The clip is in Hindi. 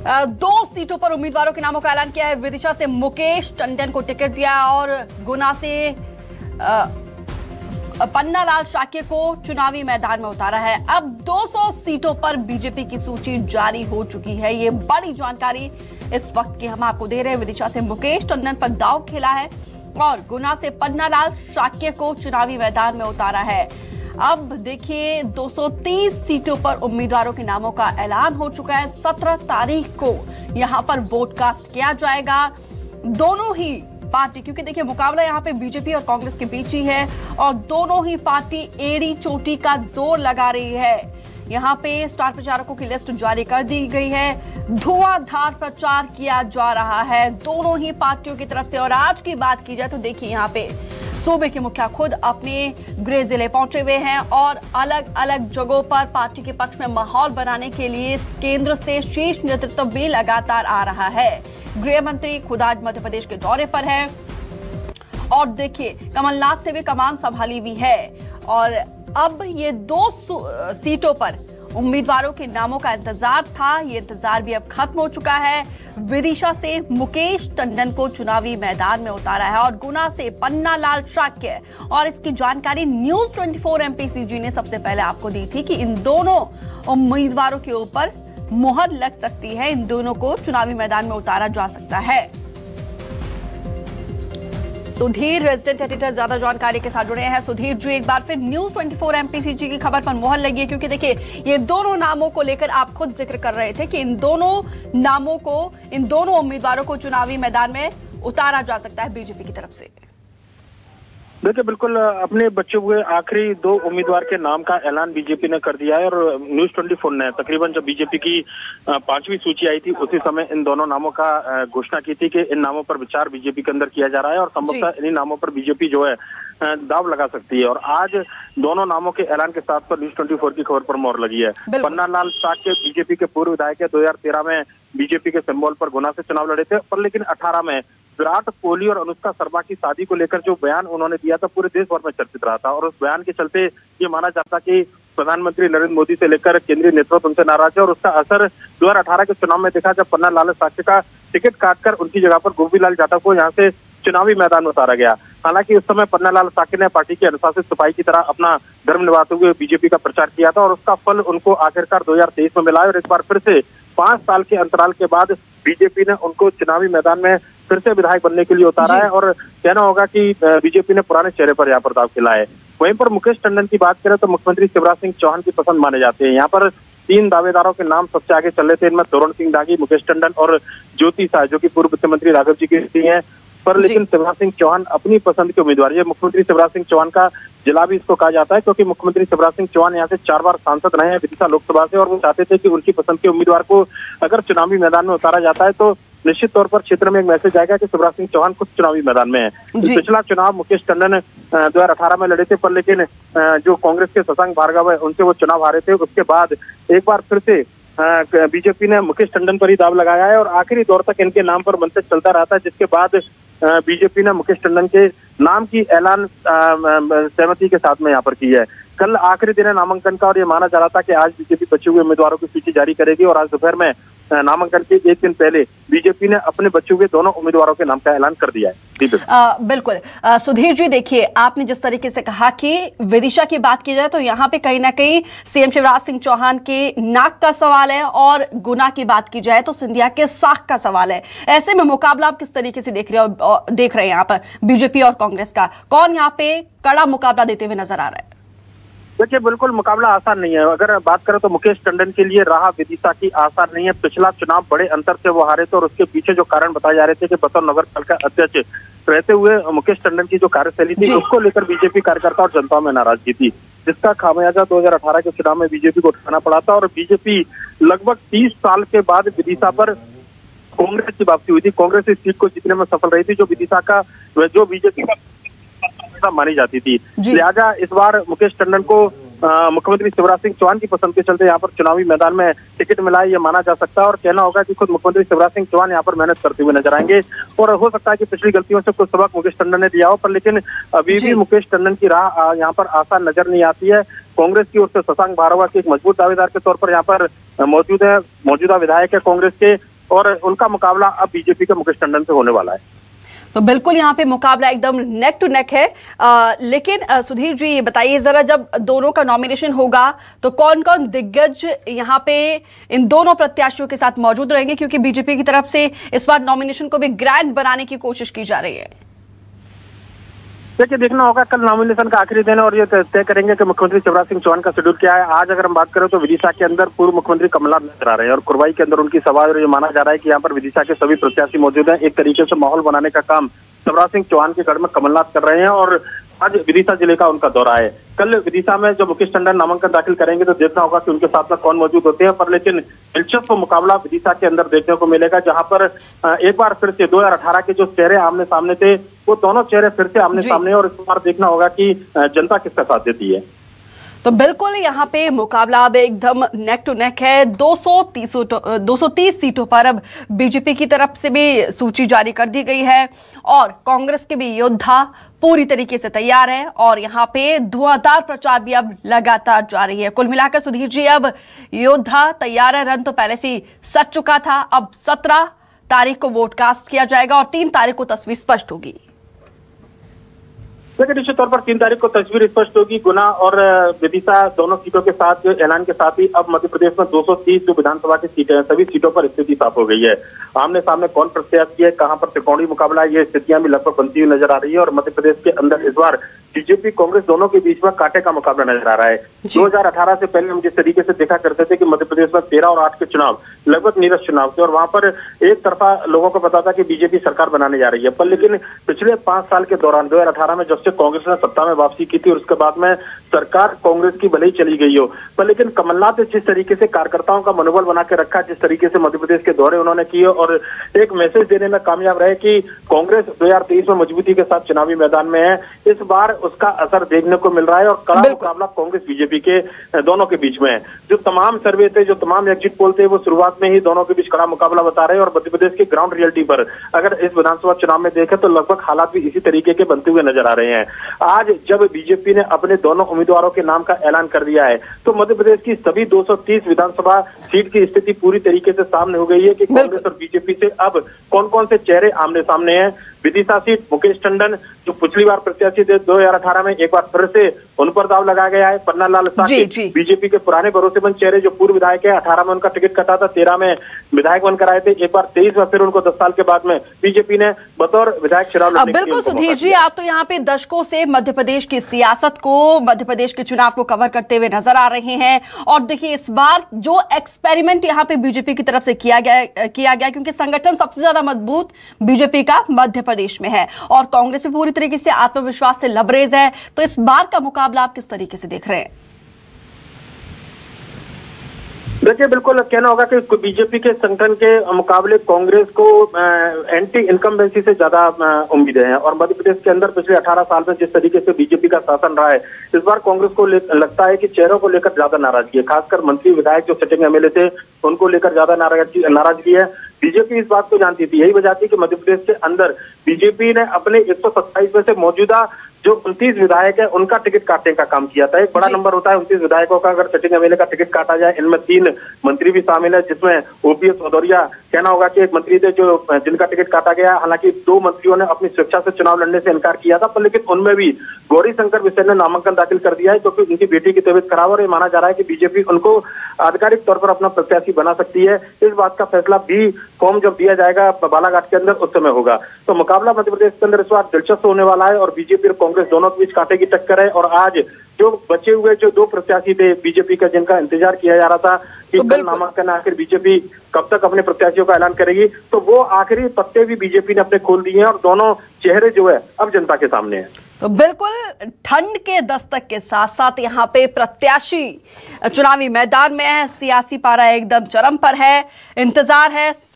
दो सीटों पर उम्मीदवारों के नामों का ऐलान किया है। विदिशा से मुकेश टंडन को टिकट दिया और गुना से पन्नालाल शाक्य को चुनावी मैदान में उतारा है। अब 200 सीटों पर बीजेपी की सूची जारी हो चुकी है। ये बड़ी जानकारी इस वक्त की हम आपको दे रहे हैं। विदिशा से मुकेश टंडन पर दांव खेला है और गुना से पन्नालाल शाक्य को चुनावी मैदान में उतारा है। अब देखिए 230 सीटों पर उम्मीदवारों के नामों का ऐलान हो चुका है। 17 तारीख को यहां पर वोट कास्ट किया जाएगा। दोनों ही पार्टी, क्योंकि देखिए मुकाबला यहां पे बीजेपी और कांग्रेस के बीच ही है और दोनों ही पार्टी एड़ी चोटी का जोर लगा रही है। यहां पे स्टार प्रचारकों की लिस्ट जारी कर दी गई है। धुआंधार प्रचार किया जा रहा है दोनों ही पार्टियों की तरफ से। और आज की बात की जाए तो देखिए यहाँ पे सूबे के मुखिया खुद अपने गृह जिले पहुंचे हुए हैं और अलग अलग जगहों पर पार्टी के पक्ष में माहौल बनाने के लिए केंद्र से शीर्ष नेतृत्व भी लगातार आ रहा है। गृह मंत्री खुद आज मध्य प्रदेश के दौरे पर है और देखिए कमलनाथ ने भी कमान संभाली हुई है। और अब ये 2 सीटों पर उम्मीदवारों के नामों का इंतजार था, ये इंतजार भी अब खत्म हो चुका है। विदिशा से मुकेश टंडन को चुनावी मैदान में उतारा है और गुना से पन्नालाल शाक्य। और इसकी जानकारी न्यूज 24 एमपीसीजी ने सबसे पहले आपको दी थी कि इन दोनों उम्मीदवारों के ऊपर मुहर लग सकती है, इन दोनों को चुनावी मैदान में उतारा जा सकता है। सुधीर रेजिडेंट एडिटर ज्यादा जानकारी के साथ जुड़े हैं। सुधीर जी, एक बार फिर न्यूज 24 एमपीसीजी की खबर पर मुहर लगी है, क्योंकि देखिए ये दोनों नामों को लेकर आप खुद जिक्र कर रहे थे कि इन दोनों नामों को, इन दोनों उम्मीदवारों को चुनावी मैदान में उतारा जा सकता है बीजेपी की तरफ से। देखिए बिल्कुल अपने बचे हुए आखिरी 2 उम्मीदवार के नाम का ऐलान बीजेपी ने कर दिया है और न्यूज 24 ने तकरीबन जब बीजेपी की 5वीं सूची आई थी उसी समय इन दोनों नामों का घोषणा की थी कि इन नामों पर विचार बीजेपी के अंदर किया जा रहा है और संभवतः इन्हीं नामों पर बीजेपी जो है दाव लगा सकती है। और आज दोनों नामों के ऐलान के साथ पर न्यूज 24 की खबर पर मोहर लगी है। पन्नालाल शाक्य बीजेपी के पूर्व विधायक है, 2013 में बीजेपी के सिंबल पर गुना से चुनाव लड़े थे, पर लेकिन 18 में विराट कोहली और अनुष्का शर्मा की शादी को लेकर जो बयान उन्होंने दिया था पूरे देश भर में चर्चित रहा था और उस बयान के चलते ये माना जाता कि प्रधानमंत्री नरेंद्र मोदी से लेकर केंद्रीय नेतृत्व उनसे नाराज है और उसका असर 2018 के चुनाव में देखा जब पन्नालाल शाक्य का टिकट काटकर उनकी जगह पर गोविंदलाल जाटव को यहाँ से चुनावी मैदान में उतारा गया। हालांकि उस समय पन्नालाल शाक्य ने पार्टी के अनुशासित सिपाही की तरह अपना धर्म निभाते हुए बीजेपी का प्रचार किया था और उसका फल उनको आखिरकार 2023 में मिला है और इस बार फिर से 5 साल के अंतराल के बाद बीजेपी ने उनको चुनावी मैदान में फिर से विधायक बनने के लिए उतारा है और कहना होगा कि बीजेपी ने पुराने चेहरे पर यहाँ पर दाव खेला है। वहीं पर मुकेश टंडन की बात करें तो मुख्यमंत्री शिवराज सिंह चौहान की पसंद माने जाते हैं। यहाँ पर 3 दावेदारों के नाम सबसे आगे चल रहे थे, इनमें तोरण सिंह दागी, मुकेश टंडन और ज्योति शाह जो कि पूर्व वित्त मंत्री राघव जी की हैं। पर लेकिन शिवराज सिंह चौहान अपनी पसंद के उम्मीदवार, ये मुख्यमंत्री शिवराज सिंह चौहान का जिला भी इसको कहा जाता है क्योंकि मुख्यमंत्री शिवराज सिंह चौहान यहाँ से 4 बार सांसद रहे हैं विदिशा लोकसभा से और वो चाहते थे कि उनकी पसंद के उम्मीदवार को अगर चुनावी मैदान में उतारा जाता है तो निश्चित तौर पर क्षेत्र में एक मैसेज आएगा कि शिवराज सिंह चौहान खुद चुनावी मैदान में है। पिछला चुनाव मुकेश टंडन 2018 में लड़े थे, पर लेकिन जो कांग्रेस के शशांक भार्गव है उनसे वो चुनाव हारे थे। उसके बाद एक बार फिर से बीजेपी ने मुकेश टंडन पर ही दाव लगाया है और आखिरी दौर तक इनके नाम पर मंथन चलता रहा था, जिसके बाद बीजेपी ने मुकेश टंडन के नाम की ऐलान सहमति के साथ में यहाँ पर की है। कल आखिरी दिन है नामांकन का और ये माना जा रहा था कि आज बीजेपी बचे हुए उम्मीदवारों की सूची जारी करेगी और आज दोपहर में नामांकन के 1 दिन पहले बीजेपी ने अपने बचे हुए दोनों उम्मीदवारों के नाम का ऐलान कर दिया है। बिल्कुल सुधीर जी, देखिए आपने जिस तरीके से कहा कि विदिशा की बात की जाए तो यहाँ पे कहीं ना कहीं सीएम शिवराज सिंह चौहान के नाक का सवाल है और गुना की बात की जाए तो सिंधिया के साख का सवाल है। ऐसे में मुकाबला आप किस तरीके से देख रहे हैं यहाँ पर बीजेपी और कांग्रेस का? कौन यहाँ पे कड़ा मुकाबला देते हुए नजर आ रहा है? देखिए बिल्कुल मुकाबला आसान नहीं है। अगर बात करें तो मुकेश टंडन के लिए राह विदिशा की आसान नहीं है। पिछला चुनाव बड़े अंतर से वो हारे थे और उसके पीछे जो कारण बताए जा रहे थे कि बतौर नगर पालिका अध्यक्ष रहते हुए मुकेश टंडन की जो कार्यशैली थी उसको लेकर बीजेपी कार्यकर्ता और जनता में नाराजगी थी, जिसका खामियाजा 2018 के चुनाव में बीजेपी को उठाना पड़ा था और बीजेपी लगभग 30 साल के बाद विदिशा पर कांग्रेस की वापसी हुई थी। कांग्रेस इस सीट को जीतने में सफल रही थी जो विदिशा का जो बीजेपी का मानी जाती थी। लिहाजा इस बार मुकेश टंडन को मुख्यमंत्री शिवराज सिंह चौहान की पसंद के चलते यहाँ पर चुनावी मैदान में टिकट मिला है, ये माना जा सकता है और कहना होगा कि खुद मुख्यमंत्री शिवराज सिंह चौहान यहाँ पर मेहनत करते हुए नजर आएंगे और हो सकता है कि पिछली गलतियों से कुछ सबक मुकेश टंडन ने दिया हो, पर लेकिन अभी भी मुकेश टंडन की राह यहाँ पर आसान नजर नहीं आती है। कांग्रेस की ओर से शशांक भार्गव के एक मजबूत दावेदार के तौर पर यहाँ पर मौजूदा विधायक है कांग्रेस के, और उनका मुकाबला अब बीजेपी के मुकेश टंडन से होने वाला है। तो बिल्कुल यहाँ पे मुकाबला एकदम नेक टू नेक है। लेकिन सुधीर जी, ये बताइए जरा, जब दोनों का नॉमिनेशन होगा तो कौन कौन दिग्गज यहाँ पे इन दोनों प्रत्याशियों के साथ मौजूद रहेंगे, क्योंकि बीजेपी की तरफ से इस बार नॉमिनेशन को भी ग्रैंड बनाने की कोशिश की जा रही है। देखिए, देखना होगा, कल नॉमिनेशन का आखिरी दिन है और ये तय करेंगे कि मुख्यमंत्री शिवराज सिंह चौहान का शेड्यूल क्या है। आज अगर हम बात करें तो विदिशा के अंदर पूर्व मुख्यमंत्री कमलनाथ नजर आ रहे हैं और कुरवाई के अंदर उनकी सभा, और ये माना जा रहा है कि यहाँ पर विदिशा के सभी प्रत्याशी मौजूद हैं। एक तरीके से माहौल बनाने का काम शिवराज सिंह चौहान के गढ़ में कमलनाथ कर रहे हैं और आज विदिशा जिले का उनका दौरा है। कल विदिशा में जब मुकेश टंडन नामांकन दाखिल करेंगे तो देखना होगा कि उनके साथ में कौन मौजूद होते हैं। पर लेकिन दिलचस्प मुकाबला विदिशा के अंदर देखने को मिलेगा, जहां पर एक बार फिर से 2018 के जो चेहरे आमने सामने थे वो दोनों चेहरे फिर से आमने सामने, और इस बार देखना होगा कि जनता किसका साथ देती है। तो बिल्कुल यहाँ पे मुकाबला अब एकदम नेक टू नेक है। 230 सीटों पर अब बीजेपी की तरफ से भी सूची जारी कर दी गई है और कांग्रेस के भी योद्धा पूरी तरीके से तैयार है और यहाँ पे धुआंधार प्रचार भी अब लगातार जारी है। कुल मिलाकर सुधीर जी, अब योद्धा तैयार है, रन तो पहले से सज चुका था। अब 17 तारीख को वोट कास्ट किया जाएगा और 3 तारीख को तस्वीर स्पष्ट होगी। देखिए, निश्चित तौर पर 3 तारीख को तस्वीर स्पष्ट होगी। गुना और विदिशा दोनों सीटों के साथ ऐलान के साथ ही अब मध्य प्रदेश में 230 जो विधानसभा की सीटें हैं, सभी सीटों पर स्थिति साफ हो गई है। आमने सामने कौन प्रत्याशी है, कहां पर त्रिकोणीय मुकाबला है, ये स्थितियां भी लगभग बनती हुई नजर आ रही है और मध्य प्रदेश के अंदर इस बार बीजेपी कांग्रेस दोनों के बीच में कांटे का मुकाबला नजर आ रहा है। 2018 से पहले हम जिस तरीके से देखा करते थे कि मध्य प्रदेश में 13 और 8 के चुनाव लगभग नीरस चुनाव थे और वहां पर एक तरफा लोगों को पता था कि बीजेपी सरकार बनाने जा रही है। पर लेकिन पिछले 5 साल के दौरान 2018 में जब से कांग्रेस ने सत्ता में वापसी की थी और उसके बाद में सरकार कांग्रेस की भले ही चली गई हो, पर लेकिन कमलनाथ ने जिस तरीके से कार्यकर्ताओं का मनोबल बना के रखा, जिस तरीके से मध्य प्रदेश के दौरे उन्होंने किए और एक मैसेज देने में कामयाब रहे कि कांग्रेस 2023 में मजबूती के साथ चुनावी मैदान में है, इस बार उसका असर देखने को मिल रहा है और कड़ा मुकाबला कांग्रेस बीजेपी के दोनों के बीच में है। जो तमाम सर्वे थे, जो तमाम एग्जिट पोल थे, वो शुरुआत में ही दोनों के बीच कड़ा मुकाबला बता रहे हैं और मध्य प्रदेश की ग्राउंड रियलिटी पर अगर इस विधानसभा चुनाव में देखें तो लगभग हालात भी इसी तरीके के बनते हुए नजर आ रहे हैं। आज जब बीजेपी ने अपने दोनों उम्मीदवारों के नाम का ऐलान कर दिया है तो मध्य प्रदेश की सभी 230 विधानसभा सीट की स्थिति पूरी तरीके से सामने हो गई है कि कांग्रेस और बीजेपी से अब कौन कौन से चेहरे आमने सामने हैं। विदिशा सीट मुकेश टंडन जो पिछली बार प्रत्याशी थे 2018 में, एक बार फिर से उन पर दाव लगाया गया है। पन्ना लाल साहब बीजेपी के पुराने भरोसेमंद चेहरे जो पूर्व विधायक है, 18 में उनका टिकट कटा था, 13 में विधायक बनकर आए थे, एक बार 23 में फिर उनको 10 साल के बाद में बीजेपी ने बतौर विधायक चुनाव लड़ने के लिए। बिल्कुल सुधीर जी, आप तो यहाँ पे दशकों से मध्य प्रदेश की सियासत को, मध्य प्रदेश के चुनाव को कवर करते हुए नजर आ रहे हैं और देखिए इस बार जो एक्सपेरिमेंट यहाँ पे बीजेपी की तरफ से किया गया क्योंकि संगठन सबसे ज्यादा मजबूत बीजेपी का मध्य प्रदेश में है और कांग्रेस भी पूरी तरीके से आत्मविश्वास से लबरेज है। तो इस बार का मुकाबला आप किस तरीके से देख रहे हैं? देखिए, बिल्कुल कहना होगा कि बीजेपी के संगठन के मुकाबले कांग्रेस को एंटी इनकम्बेंसी से ज्यादा उम्मीदें हैं और मध्य प्रदेश के अंदर पिछले 18 साल में जिस तरीके से बीजेपी का शासन रहा है, इस बार कांग्रेस को लगता है कि चेहरों को लेकर ज्यादा नाराजगी है। खासकर मंत्री विधायक जो सिटिंग एमएलए थे उनको लेकर ज्यादा नाराजगी है। बीजेपी इस बात को जानती थी, यही वजह थी कि मध्य प्रदेश के अंदर बीजेपी ने अपने 127 में से मौजूदा जो 29 विधायक है उनका टिकट काटने का काम किया था। एक बड़ा नंबर होता है 29 विधायकों का, अगर सिटिंग एमएलए का टिकट काटा जाए। इनमें 3 मंत्री भी शामिल है, जिसमें ओपीएस भदौरिया कहना होगा कि एक मंत्री थे जो जिनका टिकट काटा गया। हालांकि 2 मंत्रियों ने अपनी स्वेच्छा से चुनाव लड़ने से इनकार किया था, पर लेकिन उनमें भी गौरी शंकर बिसेन ने नामांकन दाखिल कर दिया है क्योंकि उनकी बेटी की तबीयत खराब और ये माना जा रहा है कि बीजेपी उनको आधिकारिक तौर पर अपना प्रत्याशी बना सकती है। इस बात का फैसला भी फॉर्म जब दिया जाएगा बालाघाट के अंदर उस समय होगा। तो मुकाबला मध्य प्रदेश के अंदर इस बार दिलचस्प होने वाला है और बीजेपी और कांग्रेस दोनों के बीच कांटे की टक्कर है। और आज जो बचे हुए जो 2 प्रत्याशी थे बीजेपी का, जिनका इंतजार किया जा रहा था कि कल नामांकन आखिर बीजेपी कब तक अपने प्रत्याशियों का ऐलान करेगी, तो वो आखिरी पत्ते भी बीजेपी ने अपने खोल दिए हैं और दोनों चेहरे जो है अब जनता के सामने है। तो बिल्कुल ठंड के दस्तक के साथ साथ यहाँ पे प्रत्याशी चुनावी मैदान में है, सियासी पारा एकदम चरम पर है, इंतजार है